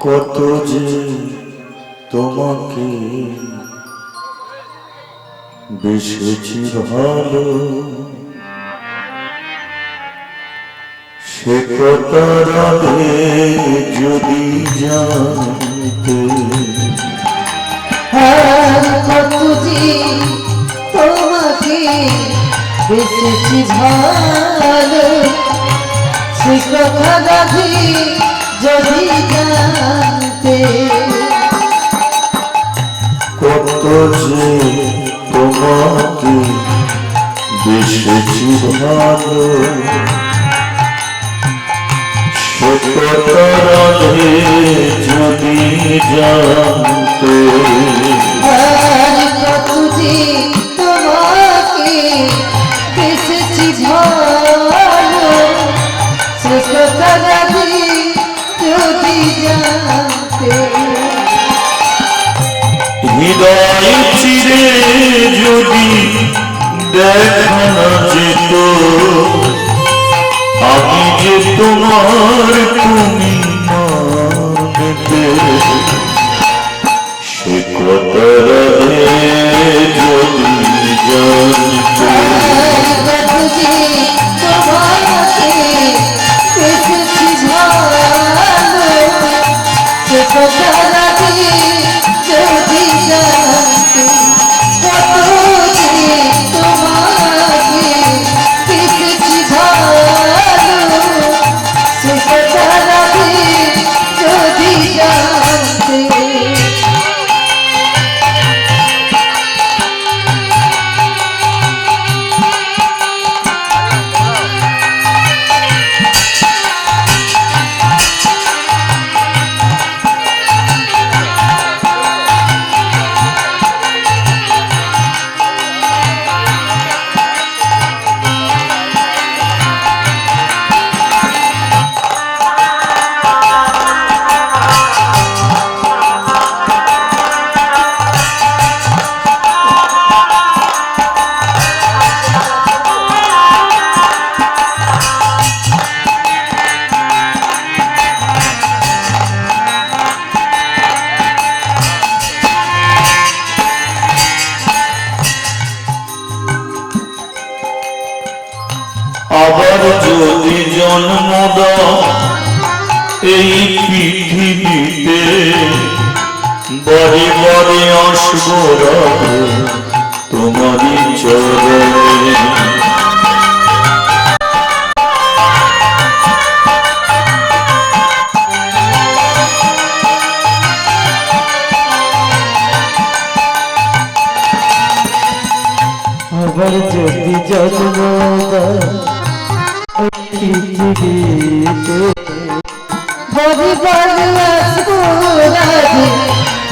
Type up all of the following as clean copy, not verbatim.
কত যে তোমাকে বেসেছি ভালো, সে কথার আগে যদি জানতে। কত যে তোমাকে বেসেছি ভালো, সে কথার আগে যদি জানতে। কত যে তোমাকে বেসেছি ভালো, সে কথার আগে যদি জানতে। কত যে তোমাকে বেসেছি ভালো, সে কথার আগে যদি জানতে। হৃদয় চিরে যদি দেখা না যেত, আমি যে তোমার তুমি মানতে। সে কথার আগে যদি জানতে। কত যে তোমাকে বেসেছি ভালো, সে কথার আগে যদি জানতে। কত যে তোমাকে বেসেছি ভালো, সে কথার আগে যদি জানতে। আবার যদি জন্ম দাও এই পৃথিবীতে, বারে বারে আসবো রাধে তোমারই চরণে। আবার যদি জন্ম দাও পৃথিবীতে, বারে বারে আসবো রাধে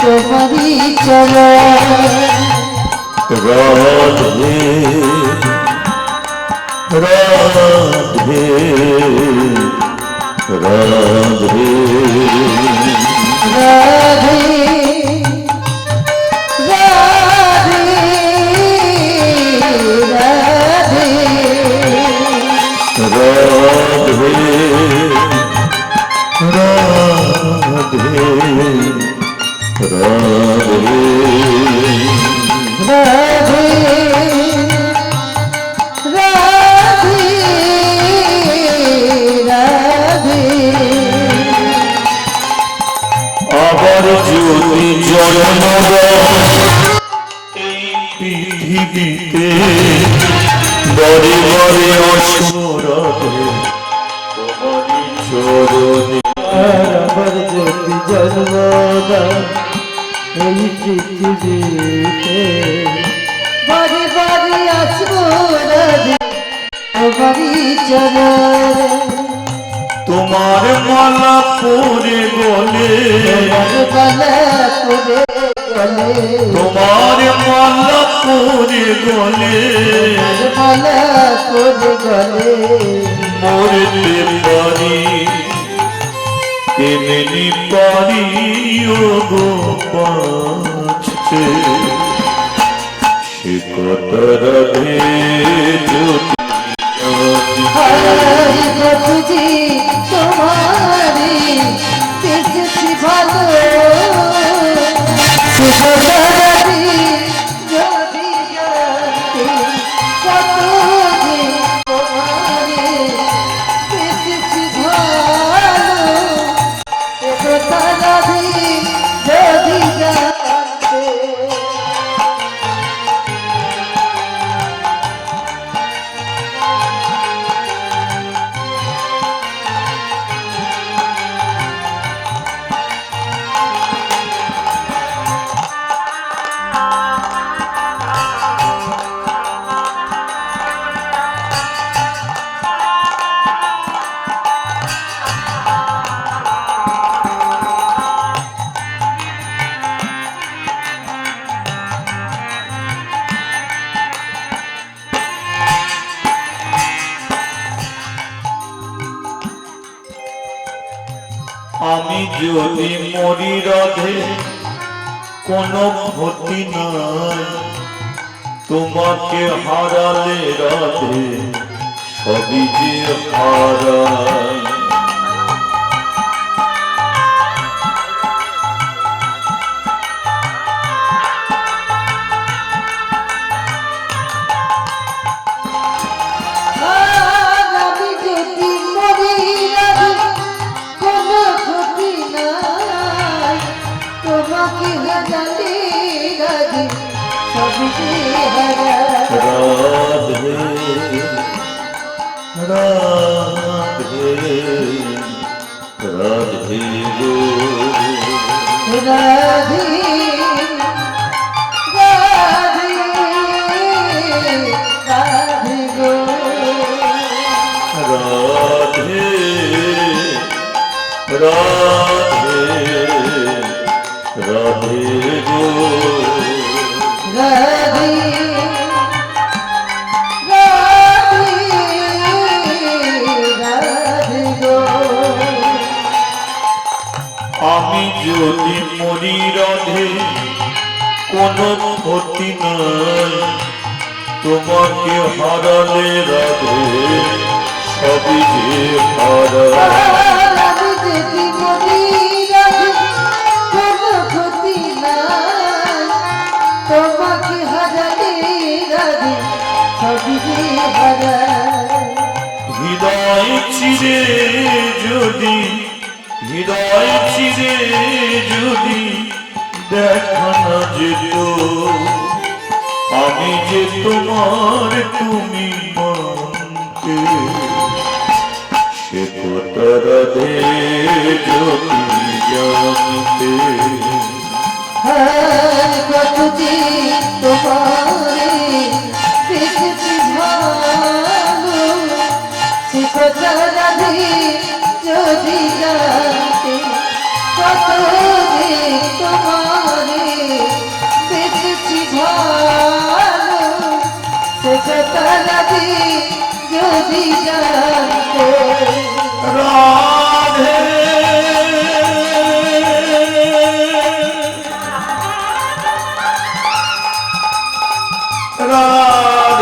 তোমারই চরণে। রাধে রাধে রাধে রাধে রাধে রাধে রাধে রাধে রাধে রাধে রাধে রাধে। আবার যদি জন্ম দাও এই পৃথিবীতে, বারে বারে আসবো রাধে তোমারই চরণে। আবার যদি জন্ম দাও এই পৃথিবীতে, বারে বারে আসবো রাধে তোমারই চরণে। তোমার মালা পরে গলে, মালা পরে গলে, তোমার মালা পরে গলে, মালা পরে গলে, মরতে পারি এমনি পারি ও গো বাঁচতে। সে কথার আগে যদি কত যে তোমারে বেসেছি ভালো, আমি যদি মরি রাধে কোনো ক্ষতি নাই, তোমাকে হারালে রাধে সবই যে হারাই। আমি যদি মরি রাধে কোনো ক্ষতি নাই, তোমাকে হারালে রাধে সবই যে হারাই। রাধে রাধে রাধে গো রাধে রাধে রাধে গো রাধে রাধে রাধে গো রাধে রাধে গো। আমি যদি মরি রাধে কোনো ক্ষতি নাই, তোমাকে হারালে রাধে সবই যে হারাই। আমি যদি মরি রাধে কোনো ক্ষতি নাই, তোমাকে হারালে রাধে সবই যে হারাই। হৃদয় চিরে যদি, হৃদয় চিরে যদি দেখা না যেত, আমি যে তোমার তুমি মানতে, সে তো রাধে যদি জানতে। হ্যাঁ, কতটি তোমারে দেখেছি ভালো, সে কথা রাধে যদি জানতে। কতটি তোমারে দেখেছি ভালো, সে কথা রাধে যদি জানতে। রাধে রাধে